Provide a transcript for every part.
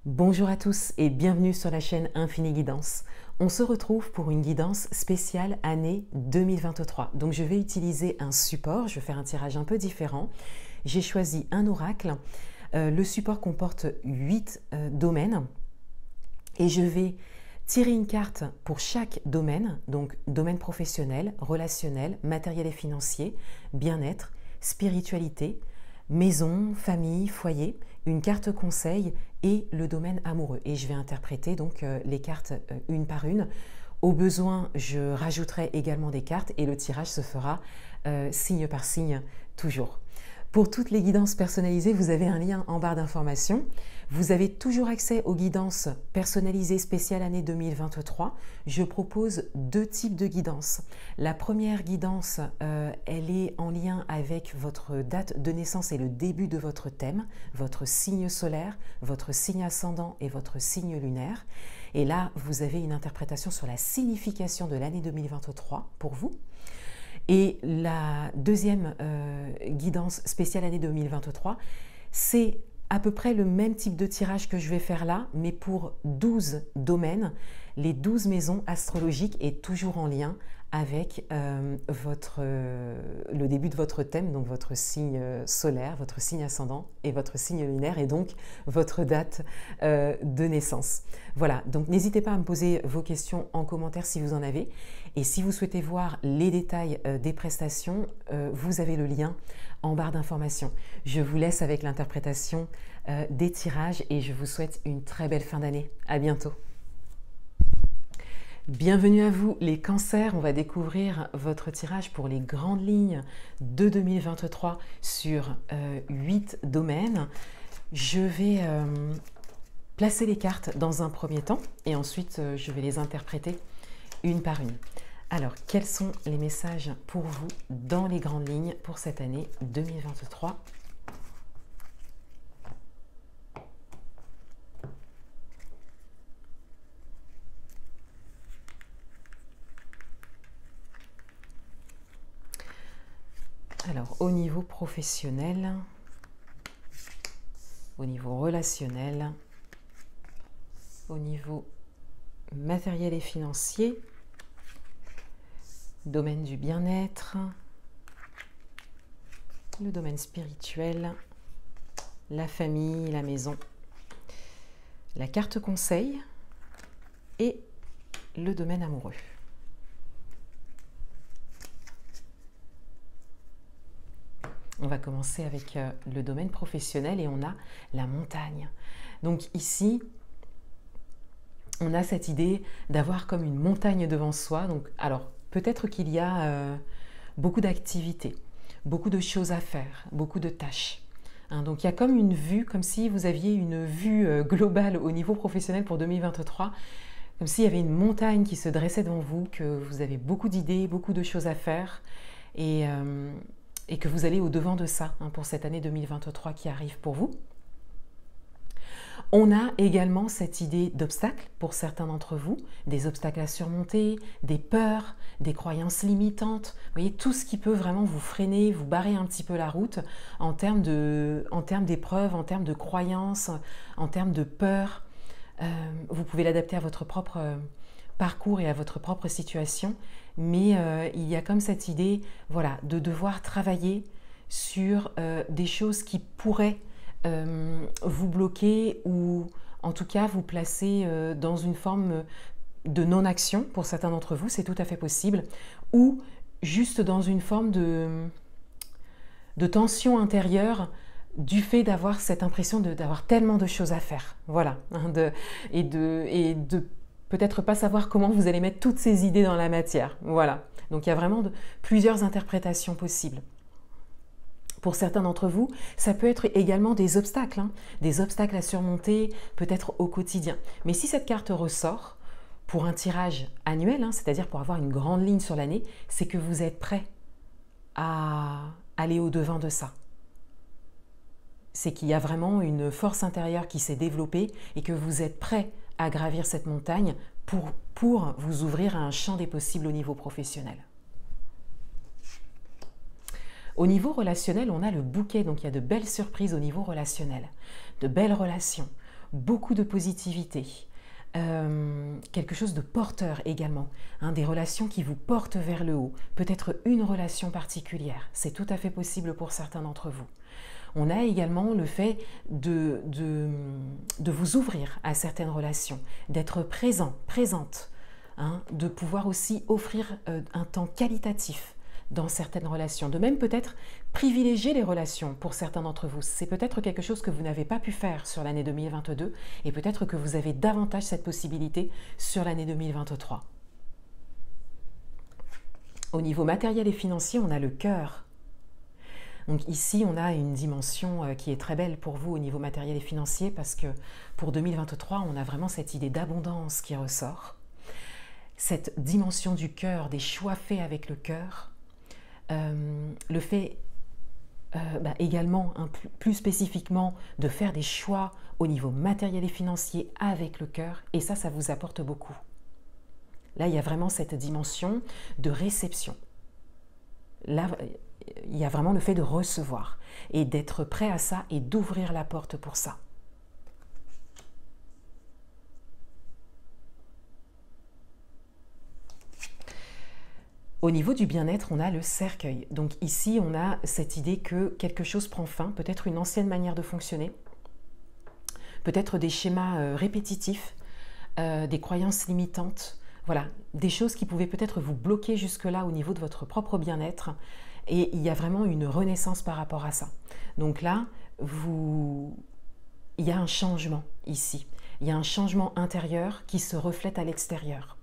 Bonjour à tous et bienvenue sur la chaîne Infini Guidance. On se retrouve pour une guidance spéciale année 2023. Donc je vais utiliser un support, je vais faire un tirage un peu différent. J'ai choisi un oracle. Le support comporte 8 domaines et je vais tirer une carte pour chaque domaine, donc domaine professionnel, relationnel, matériel et financier, bien-être, spiritualité, maison, famille, foyer, une carte conseil et le domaine amoureux. Et je vais interpréter donc les cartes une par une. Au besoin, je rajouterai également des cartes et le tirage se fera signe par signe toujours. Pour toutes les guidances personnalisées, vous avez un lien en barre d'informations. Vous avez toujours accès aux guidances personnalisées spéciales année 2023. Je propose 2 types de guidances. La première guidance, elle est en lien avec votre date de naissance et le début de votre thème, votre signe solaire, votre signe ascendant et votre signe lunaire. Et là, vous avez une interprétation sur la signification de l'année 2023 pour vous. Et la deuxième guidance spéciale année 2023, c'est à peu près le même type de tirage que je vais faire là, mais pour 12 domaines, les 12 maisons astrologiques et toujours en lien avec le début de votre thème, donc votre signe solaire, votre signe ascendant et votre signe lunaire et donc votre date de naissance. Voilà, donc n'hésitez pas à me poser vos questions en commentaire si vous en avez. Et si vous souhaitez voir les détails des prestations, vous avez le lien en barre d'informations. Je vous laisse avec l'interprétation des tirages et je vous souhaite une très belle fin d'année. À bientôt. Bienvenue à vous les cancers, on va découvrir votre tirage pour les grandes lignes de 2023 sur 8 domaines. Je vais placer les cartes dans un premier temps et ensuite je vais les interpréter une par une. Alors, quels sont les messages pour vous dans les grandes lignes pour cette année 2023 ? Alors, au niveau professionnel, au niveau relationnel, au niveau matériel et financier, domaine du bien-être, le domaine spirituel, la famille, la maison, la carte conseil et le domaine amoureux. On va commencer avec le domaine professionnel et on a la montagne. Donc ici, on a cette idée d'avoir comme une montagne devant soi. Donc, alors, peut-être qu'il y a beaucoup d'activités, beaucoup de choses à faire, beaucoup de tâches. Donc il y a comme une vue, comme si vous aviez une vue globale au niveau professionnel pour 2023, comme s'il y avait une montagne qui se dressait devant vous, que vous avez beaucoup d'idées, beaucoup de choses à faire et que vous allez au-devant de ça pour cette année 2023 qui arrive pour vous. On a également cette idée d'obstacles pour certains d'entre vous, des obstacles à surmonter, des peurs, des croyances limitantes, vous voyez, tout ce qui peut vraiment vous freiner, vous barrer un petit peu la route en termes d'épreuves, en termes de croyances, en termes de peurs. Vous pouvez l'adapter à votre propre parcours et à votre propre situation, mais il y a comme cette idée, voilà, de devoir travailler sur des choses qui pourraient vous bloquer ou en tout cas vous placer dans une forme de non-action pour certains d'entre vous, c'est tout à fait possible, ou juste dans une forme de tension intérieure du fait d'avoir cette impression d'avoir tellement de choses à faire, voilà, et de peut-être pas savoir comment vous allez mettre toutes ces idées dans la matière, voilà. Donc il y a vraiment plusieurs interprétations possibles. Pour certains d'entre vous, ça peut être également des obstacles à surmonter, peut-être au quotidien. Mais si cette carte ressort pour un tirage annuel, c'est-à-dire pour avoir une grande ligne sur l'année, c'est que vous êtes prêt à aller au-devant de ça. C'est qu'il y a vraiment une force intérieure qui s'est développée et que vous êtes prêt à gravir cette montagne pour vous ouvrir à un champ des possibles au niveau professionnel. Au niveau relationnel, on a le bouquet, donc il y a de belles surprises au niveau relationnel, de belles relations. beaucoup de positivité, quelque chose de porteur également, hein, des relations qui vous portent vers le haut, peut-être une relation particulière, c'est tout à fait possible pour certains d'entre vous. On a également le fait de vous ouvrir à certaines relations, d'être présent, présente, hein, de pouvoir aussi offrir un temps qualitatif dans certaines relations, de même peut-être privilégier les relations pour certains d'entre vous. C'est peut-être quelque chose que vous n'avez pas pu faire sur l'année 2022 et peut-être que vous avez davantage cette possibilité sur l'année 2023. Au niveau matériel et financier, on a le cœur. Donc ici, on a une dimension qui est très belle pour vous au niveau matériel et financier parce que pour 2023, on a vraiment cette idée d'abondance qui ressort. Cette dimension du cœur, des choix faits avec le cœur, le fait également, plus spécifiquement, de faire des choix au niveau matériel et financier avec le cœur, et ça vous apporte beaucoup. Là, il y a vraiment cette dimension de réception. Là, il y a vraiment le fait de recevoir et d'être prêt à ça et d'ouvrir la porte pour ça. Au niveau du bien-être, on a le cercueil. Donc ici, on a cette idée que quelque chose prend fin, peut-être une ancienne manière de fonctionner, peut-être des schémas répétitifs, des croyances limitantes, voilà, des choses qui pouvaient peut-être vous bloquer jusque-là au niveau de votre propre bien-être. Et il y a vraiment une renaissance par rapport à ça. Donc là, il y a un changement ici. Il y a un changement intérieur qui se reflète à l'extérieur.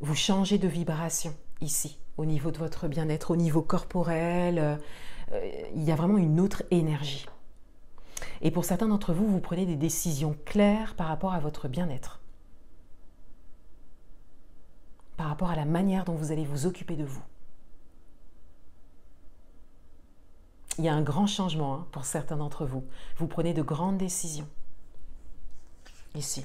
Vous changez de vibration ici, au niveau de votre bien-être, au niveau corporel. Il y a vraiment une autre énergie. Et pour certains d'entre vous, vous prenez des décisions claires par rapport à votre bien-être. Par rapport à la manière dont vous allez vous occuper de vous. Il y a un grand changement pour certains d'entre vous. Vous prenez de grandes décisions. Ici.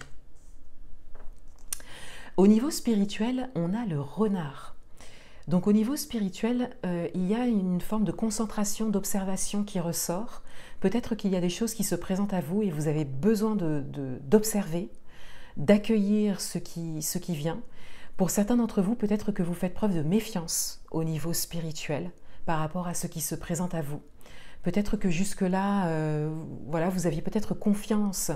Au niveau spirituel, on a le renard. Donc au niveau spirituel, il y a une forme de concentration, d'observation qui ressort. Peut-être qu'il y a des choses qui se présentent à vous et vous avez besoin d'observer, d'accueillir ce qui vient. Pour certains d'entre vous, peut-être que vous faites preuve de méfiance au niveau spirituel par rapport à ce qui se présente à vous. Peut-être que jusque-là, voilà, vous aviez peut-être confiance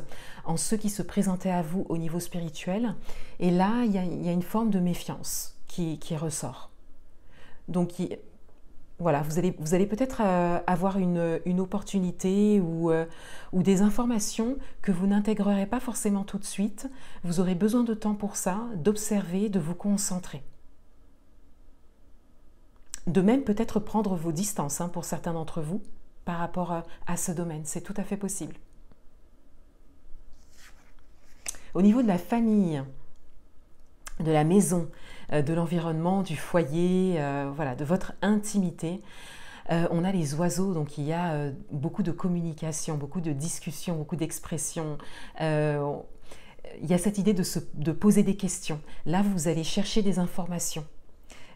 en ce qui se présentait à vous au niveau spirituel. Et là, il y a une forme de méfiance qui ressort. Donc, voilà, vous allez peut-être avoir une opportunité ou des informations que vous n'intégrerez pas forcément tout de suite. Vous aurez besoin de temps pour ça, d'observer, de vous concentrer. De même, peut-être prendre vos distances pour certains d'entre vous par rapport à ce domaine. C'est tout à fait possible. Au niveau de la famille, de la maison, de l'environnement, du foyer, voilà, de votre intimité, on a les oiseaux, donc il y a beaucoup de communication, beaucoup de discussions, beaucoup d'expressions. Il y a cette idée de poser des questions. Là, vous allez chercher des informations.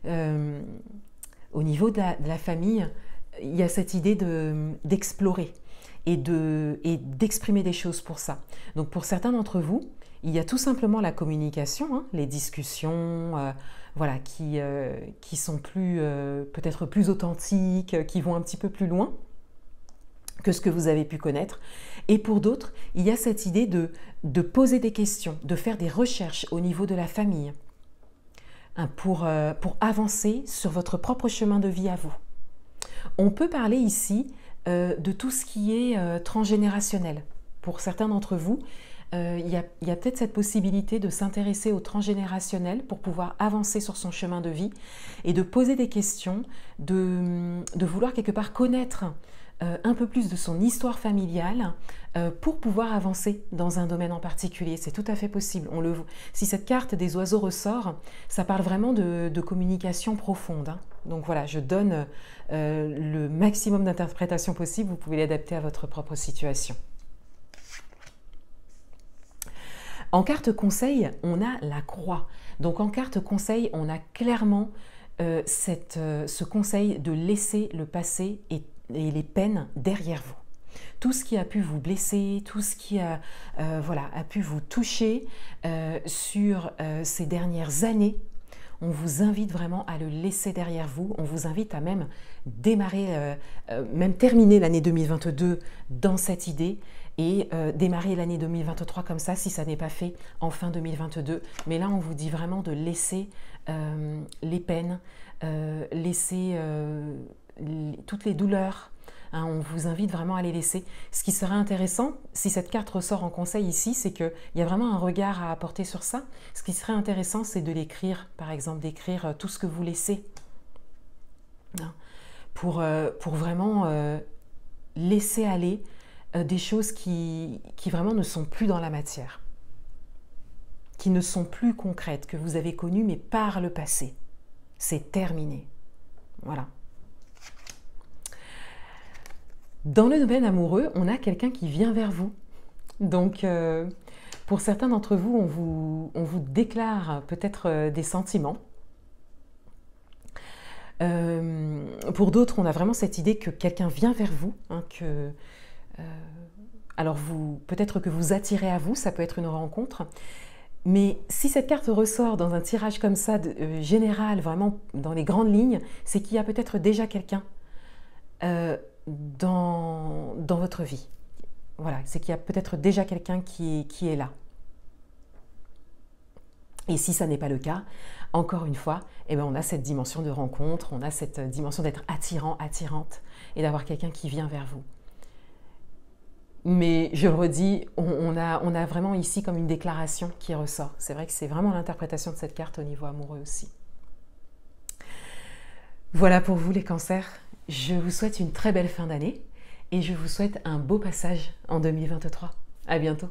Au niveau de la famille, il y a cette idée d'explorer et d'exprimer des choses pour ça. Donc pour certains d'entre vous, il y a tout simplement la communication, les discussions, voilà, qui sont peut-être plus authentiques, qui vont un petit peu plus loin que ce que vous avez pu connaître. Et pour d'autres, il y a cette idée de poser des questions, de faire des recherches au niveau de la famille, pour avancer sur votre propre chemin de vie à vous. On peut parler ici de tout ce qui est transgénérationnel. Pour certains d'entre vous, il y a peut-être cette possibilité de s'intéresser au transgénérationnel pour pouvoir avancer sur son chemin de vie et de poser des questions, de vouloir quelque part connaître un peu plus de son histoire familiale pour pouvoir avancer dans un domaine en particulier. C'est tout à fait possible. Si cette carte des oiseaux ressort, ça parle vraiment de communication profonde. Donc voilà, je donne le maximum d'interprétation possible. Vous pouvez l'adapter à votre propre situation. En carte conseil, on a la croix. Donc en carte conseil, on a clairement ce conseil de laisser le passé et les peines derrière vous. Tout ce qui a pu vous blesser, tout ce qui a, voilà, a pu vous toucher sur ces dernières années, on vous invite vraiment à le laisser derrière vous. On vous invite à même démarrer, même terminer l'année 2022 dans cette idée et démarrer l'année 2023 comme ça, si ça n'est pas fait en fin 2022. Mais là, on vous dit vraiment de laisser les peines, laisser toutes les douleurs. Hein, on vous invite vraiment à les laisser. Ce qui serait intéressant, si cette carte ressort en conseil ici, c'est qu'il y a vraiment un regard à apporter sur ça. Ce qui serait intéressant, c'est de l'écrire, par exemple, d'écrire tout ce que vous laissez. Hein, pour vraiment laisser aller des choses qui vraiment ne sont plus dans la matière, qui ne sont plus concrètes, que vous avez connues, mais par le passé. C'est terminé. Voilà. Dans le domaine amoureux, on a quelqu'un qui vient vers vous. Donc, pour certains d'entre vous, on vous déclare peut-être des sentiments. Pour d'autres, on a vraiment cette idée que quelqu'un vient vers vous. Hein, alors, peut-être que vous attirez à vous, ça peut être une rencontre. Mais si cette carte ressort dans un tirage comme ça, général, vraiment dans les grandes lignes, c'est qu'il y a peut-être déjà quelqu'un dans votre vie. Voilà, c'est qu'il y a peut-être déjà quelqu'un qui est là. Et si ça n'est pas le cas, encore une fois, eh ben on a cette dimension de rencontre, on a cette dimension d'être attirant, attirante, et d'avoir quelqu'un qui vient vers vous. Mais je le redis, on a vraiment ici comme une déclaration qui ressort. C'est vrai que c'est vraiment l'interprétation de cette carte au niveau amoureux aussi. Voilà pour vous les cancers. Je vous souhaite une très belle fin d'année et je vous souhaite un beau passage en 2023. À bientôt.